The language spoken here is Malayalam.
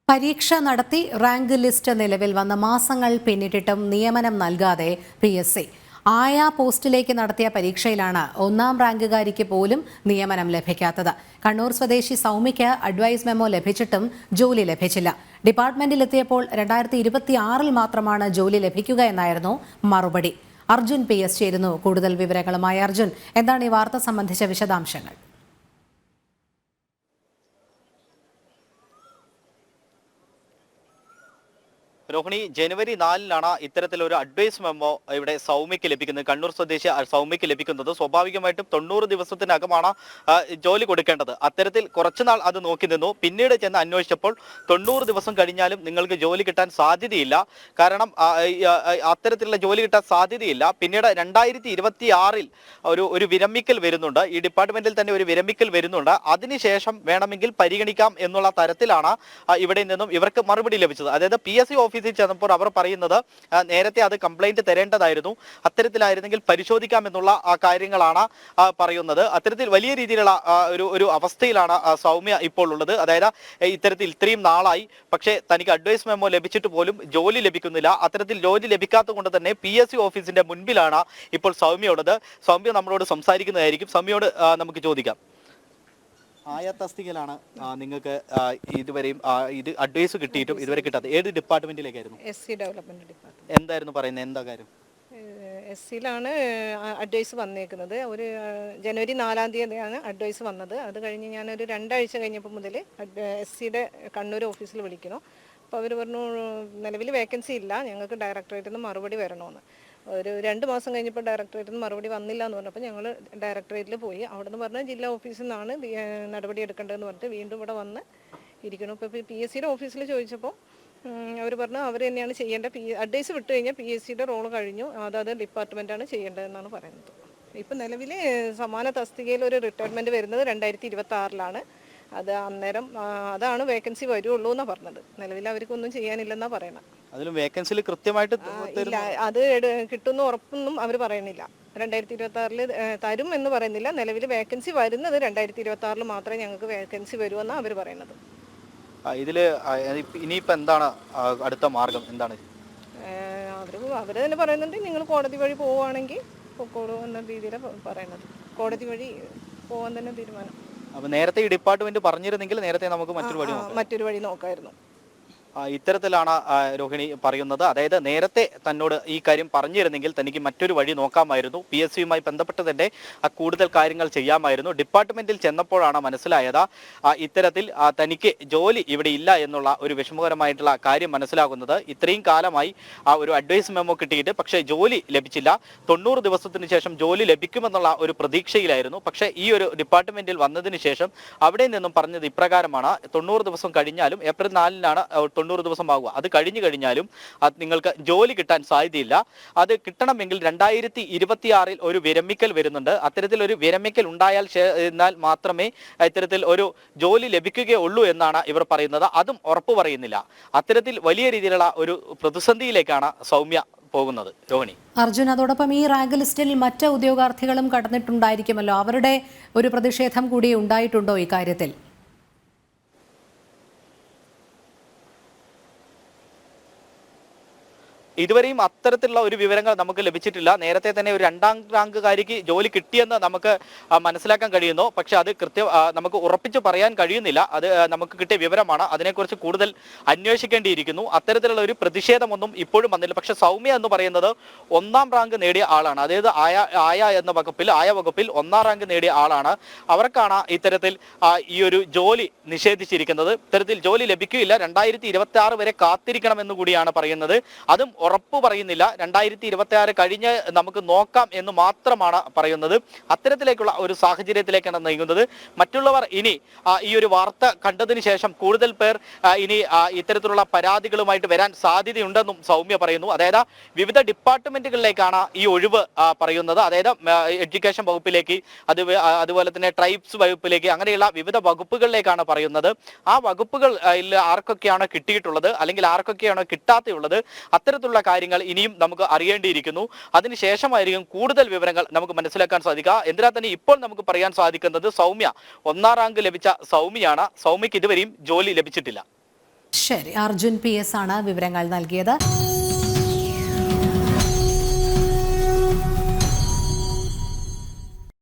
പരീക്ഷ നടത്തി റാങ്ക് ലിസ്റ്റ് നിലവിൽ വന്ന മാസങ്ങൾ പിന്നിട്ടിട്ടും നിയമനം നൽകാതെ PSC. ആയ പോസ്റ്റിലേക്ക് നടത്തിയ പരീക്ഷയിലാണ് ഒന്നാം റാങ്കുകാരിക്ക് പോലും നിയമനം ലഭിക്കാത്തത്. കണ്ണൂർ സ്വദേശി സൗമ്യയ്ക്ക് അഡ്വൈസ് മെമ്മോ ലഭിച്ചിട്ടും ജോലി ലഭിച്ചില്ല. ഡിപ്പാർട്ട്മെന്റിലെത്തിയപ്പോൾ 2026 മാത്രമാണ് ജോലി ലഭിക്കുക എന്നായിരുന്നു മറുപടി. അർജുൻ PS ചേരുന്നു കൂടുതൽ വിവരങ്ങളുമായി. അർജുൻ, എന്താണ് ഈ വാർത്ത സംബന്ധിച്ച വിശദാംശങ്ങൾ? രോഹിണി, ജനുവരി 4-നാണ് ഇത്തരത്തിലൊരു അഡ്വൈസ് മെമ്മോ ഇവിടെ സൗമ്യയ്ക്ക് ലഭിക്കുന്നത്. കണ്ണൂർ സ്വദേശി സൗമ്യയ്ക്ക് ലഭിക്കുന്നത്. സ്വാഭാവികമായിട്ടും 90 ദിവസത്തിനകമാണ് ജോലി കൊടുക്കേണ്ടത്. അത്തരത്തിൽ കുറച്ചുനാൾ അത് നോക്കി നിന്നു. പിന്നീട് ചെന്ന് അന്വേഷിച്ചപ്പോൾ 90 ദിവസം കഴിഞ്ഞാലും നിങ്ങൾക്ക് ജോലി കിട്ടാൻ സാധ്യതയില്ല. കാരണം അത്തരത്തിലുള്ള ജോലി കിട്ടാൻ സാധ്യതയില്ല. പിന്നീട് 2026-ൽ ഒരു വിരമിക്കൽ വരുന്നുണ്ട്. ഈ ഡിപ്പാർട്ട്മെന്റിൽ തന്നെ ഒരു വിരമിക്കൽ വരുന്നുണ്ട്. അതിനുശേഷം വേണമെങ്കിൽ പരിഗണിക്കാം എന്നുള്ള തരത്തിലാണ് ഇവിടെ നിന്നും ഇവർക്ക് മറുപടി ലഭിച്ചത്. അതായത് PSC ഓഫീസിൽ ചെന്നപ്പോൾ അവർ പറയുന്നത് നേരത്തെ അത് കംപ്ലൈന്റ് തരേണ്ടതായിരുന്നു, അത്തരത്തിലായിരുന്നെങ്കിൽ പരിശോധിക്കാം എന്നുള്ള കാര്യങ്ങളാണ് പറയുന്നത്. അത്തരത്തിൽ വലിയ രീതിയിലുള്ള ഒരു അവസ്ഥയിലാണ് സൗമ്യ ഇപ്പോൾ ഉള്ളത്. അതായത് ഇത്തരത്തിൽ ഇത്രയും നാളായി, പക്ഷേ തനിക്ക് അഡ്വൈസ് മെമ്മോ ലഭിച്ചിട്ട് പോലും ജോലി ലഭിക്കുന്നില്ല. അത്തരത്തിൽ ജോലി ലഭിക്കാത്തത് കൊണ്ട് തന്നെ PSC ഓഫീസിന്റെ മുൻപിലാണ് ഇപ്പോൾ സൗമ്യ ഉള്ളത്. സൗമ്യ നമ്മളോട് സംസാരിക്കുന്നതായിരിക്കും. സൗമ്യയോട് നമുക്ക് ചോദിക്കാം. ആയ തസ്തികയിലാണ് നിങ്ങൾക്ക് ഇതുവരെയും ഇത് അഡ്വൈസ് കിട്ടിയിട്ടും ഇതുവരെ കിട്ടാത്ത ഏത് ഡിപ്പാർട്ട്മെന്റിലേക്കായിരുന്നു? SC development department. എന്തായിരുന്നു പറയുന്നത്? എന്താ കാര്യം? SCയിലാണ് അഡ്വൈസ് വന്നേക്കുന്നത്. ഒരു ജനുവരി 4-ാം തീയതിയാണ് അഡ്വൈസ് വന്നത്. അത് കഴിഞ്ഞ് ഞാനൊരു 2 ആഴ്ച കഴിഞ്ഞപ്പോൾ മുതൽ SCയുടെ കണ്ണൂർ ഓഫീസിൽ വിളിക്കണം. അപ്പോൾ അവർ പറഞ്ഞു നിലവിൽ വേക്കൻസി ഇല്ല, ഞങ്ങൾക്ക് ഡയറക്ടറേറ്റിൽ നിന്ന് മറുപടി വരണമെന്ന്. ഒരു 2 മാസം കഴിഞ്ഞപ്പോൾ ഡയറക്ടറേറ്റിൽ നിന്ന് മറുപടി വന്നില്ല എന്ന് പറഞ്ഞപ്പോൾ ഞങ്ങൾ ഡയറക്ടറേറ്റിൽ പോയി. അവിടെ നിന്ന് പറഞ്ഞാൽ ജില്ലാ ഓഫീസിൽ നിന്നാണ് നടപടി എടുക്കേണ്ടതെന്ന് പറഞ്ഞിട്ട് വീണ്ടും ഇവിടെ വന്ന് ഇരിക്കണം. ഇപ്പോൾ PSCയുടെ ഓഫീസിൽ ചോദിച്ചപ്പോൾ അവർ പറഞ്ഞു അവർ തന്നെയാണ് ചെയ്യേണ്ട. അഡ്വൈസ് വിട്ട് കഴിഞ്ഞാൽ PSCയുടെ റോള് കഴിഞ്ഞു, അതായത് ഡിപ്പാർട്ട്മെൻറ്റാണ് ചെയ്യേണ്ടതെന്നാണ് പറയുന്നത്. ഇപ്പം നിലവിൽ സമാന തസ്തികയിൽ ഒരു റിട്ടയർമെൻറ്റ് വരുന്നത് 2026-ലാണ്. അത് അന്നേരം അതാണ് വേക്കൻസി വരുള്ളൂ എന്നാണ് പറഞ്ഞത്. നിലവിൽ അവർക്കൊന്നും ചെയ്യാനില്ലെന്നാണ് പറയണത്. അതിലും വേക്കൻസിൽ കൃത്യമായിട്ട് ഇല്ല, അത് കിട്ടുന്ന ഉറപ്പൊന്നും അവർ പറയണില്ല. 2026-ൽ തരും എന്ന് പറയുന്നില്ല. നിലവിൽ വേക്കൻസി വരുന്നത് 2026-ൽ മാത്രമേ ഞങ്ങൾക്ക് വേക്കൻസി വരുമെന്നാണ് അവർ പറയുന്നത്. ഇതില് ഇനിയിപ്പോൾ എന്താണ് അടുത്ത മാർഗം? എന്താണ് അവർ തന്നെ പറയുന്നുണ്ട്, നിങ്ങൾ കോടതി വഴി പോവുകയാണെങ്കിൽ പൊക്കോളൂ എന്ന രീതിയിലാണ് പറയുന്നത്. കോടതി വഴി പോകാൻ തന്നെ തീരുമാനം. അപ്പോൾ നേരത്തെ ഈ ഡിപ്പാർട്ട്മെന്റ് പറഞ്ഞിരുന്നെങ്കിൽ നേരത്തെ നമുക്ക് മറ്റൊരു വഴി നോക്കായിരുന്നു. ഇത്തരത്തിലാണ് രോഹിണി പറയുന്നത്. അതായത് നേരത്തെ തന്നോട് ഈ കാര്യം പറഞ്ഞിരുന്നെങ്കിൽ തനിക്ക് മറ്റൊരു വഴി നോക്കാമായിരുന്നു, PSCയുമായി ബന്ധപ്പെട്ട് തന്നെ കൂടുതൽ കാര്യങ്ങൾ ചെയ്യാമായിരുന്നു. ഡിപ്പാർട്ട്മെന്റിൽ ചെന്നപ്പോഴാണ് മനസ്സിലായത് ഇത്തരത്തിൽ തനിക്ക് ജോലി ഇവിടെ ഇല്ല എന്നുള്ള ഒരു വിഷമകരമായിട്ടുള്ള കാര്യം മനസ്സിലാകുന്നത്. ഇത്രയും കാലമായി ഒരു അഡ്വൈസ് മെമ്മോ കിട്ടിയിട്ട് പക്ഷേ ജോലി ലഭിച്ചില്ല. 90 ദിവസത്തിന് ശേഷം ജോലി ലഭിക്കുമെന്നുള്ള ഒരു പ്രതീക്ഷയിലായിരുന്നു. പക്ഷേ ഈ ഒരു ഡിപ്പാർട്ട്മെന്റിൽ വന്നതിന് ശേഷം അവിടെ നിന്നും പറഞ്ഞത് ഇപ്രകാരമാണ്: 90 ദിവസം കഴിഞ്ഞാലും ഏപ്രിൽ 4-നാണ് 90 ദിവസമാകുക. അത് കഴിഞ്ഞു കഴിഞ്ഞാലും നിങ്ങൾക്ക് ജോലി കിട്ടാൻ സാധ്യതയില്ല. അത് കിട്ടണമെങ്കിൽ 2026-ൽ ഒരു വിരമിക്കൽ വരുന്നുണ്ട്. അത്തരത്തിൽ ഒരു വിരമിക്കൽ ഉണ്ടായാൽ മാത്രമേ ഇത്തരത്തിൽ ഒരു ജോലി ലഭിക്കുകയുള്ളൂ എന്നാണ് ഇവർ പറയുന്നത്. അതും ഉറപ്പു പറയുന്നില്ല. അത്തരത്തിൽ വലിയ രീതിയിലുള്ള ഒരു പ്രതിസന്ധിയിലേക്കാണ് സൗമ്യ പോകുന്നത്. രോഹിണി, അർജുൻ, അതോടൊപ്പം ഈ റാങ്ക് ലിസ്റ്റിൽ മറ്റ് ഉദ്യോഗാർത്ഥികളും കടന്നിട്ടുണ്ടായിരിക്കുമല്ലോ. അവരുടെ ഒരു പ്രതിഷേധം കൂടി ഉണ്ടായിട്ടുണ്ടോ ഈ കാര്യത്തിൽ? ഇതുവരെയും അത്തരത്തിലുള്ള ഒരു വിവരങ്ങൾ നമുക്ക് ലഭിച്ചിട്ടില്ല. നേരത്തെ തന്നെ ഒരു 2ാം റാങ്കുകാരിക്ക് ജോലി കിട്ടിയെന്ന് നമുക്ക് മനസ്സിലാക്കാൻ കഴിയുന്നു. പക്ഷെ അത് നമുക്ക് ഉറപ്പിച്ച് പറയാൻ കഴിയുന്നില്ല. അത് നമുക്ക് കിട്ടിയ വിവരമാണ്. അതിനെക്കുറിച്ച് കൂടുതൽ അന്വേഷിക്കേണ്ടിയിരിക്കുന്നു. അത്തരത്തിലുള്ള ഒരു പ്രതിഷേധമൊന്നും ഇപ്പോഴും വന്നില്ല. പക്ഷെ സൗമ്യ എന്ന് പറയുന്നത് 1ാം റാങ്ക് നേടിയ ആളാണ്. അതായത് ആയ വകുപ്പിൽ 1ാം റാങ്ക് നേടിയ ആളാണ്. അവർക്കാണ് ഇത്തരത്തിൽ ഈ ഒരു ജോലി നിഷേധിച്ചിരിക്കുന്നത്. ഇത്തരത്തിൽ ജോലി ലഭിക്കില്ല, 2026 വരെ കാത്തിരിക്കണമെന്ന് കൂടിയാണ് പറയുന്നത്. അതും ഉറപ്പ് പറയുന്നില്ല. 2026 കഴിഞ്ഞ് നമുക്ക് നോക്കാം എന്ന് മാത്രമാണ് പറയുന്നത്. അത്തരത്തിലേക്കുള്ള ഒരു സാഹചര്യത്തിലേക്കാണ് നീങ്ങുന്നത്. മറ്റുള്ളവർ ഇനി ഈ ഒരു വാർത്ത കണ്ടതിന് ശേഷം കൂടുതൽ പേർ ഇനി ഇത്തരത്തിലുള്ള പരാതികളുമായിട്ട് വരാൻ സാധ്യതയുണ്ടെന്നും സൗമ്യ പറയുന്നു. അതായത് വിവിധ ഡിപ്പാർട്ട്മെന്റുകളിലേക്കാണ് ഈ ഒഴിവ് പറയുന്നത്. അതായത് എഡ്യൂക്കേഷൻ വകുപ്പിലേക്ക്, അതുപോലെ തന്നെ ട്രൈബ്സ് വകുപ്പിലേക്ക്, അങ്ങനെയുള്ള വിവിധ വകുപ്പുകളിലേക്കാണ് പറയുന്നത്. ആ വകുപ്പുകളിൽ ആർക്കൊക്കെയാണ് കിട്ടിയിട്ടുള്ളത് അല്ലെങ്കിൽ ആർക്കൊക്കെയാണ് കിട്ടാത്തുള്ളത്, അത്തരത്തിലുള്ള കാര്യങ്ങൾ ഇനിയും നമുക്ക് അറിയേണ്ടിയിരിക്കുന്നു. അതിനുശേഷമായിരിക്കും കൂടുതൽ വിവരങ്ങൾ നമുക്ക് മനസ്സിലാക്കാൻ സാധിക്കുക. എന്തിനാ തന്നെ ഇപ്പോൾ നമുക്ക് പറയാൻ സാധിക്കുന്നത് സൗമ്യ 1ാം റാങ്ക് ലഭിച്ച സൗമ്യയാണ്. സൗമ്യക്ക് ഇതുവരെയും ജോലി ലഭിച്ചിട്ടില്ല. ശരി, അർജുൻ PS ആണ് വിവരങ്ങൾ നൽകിയത്.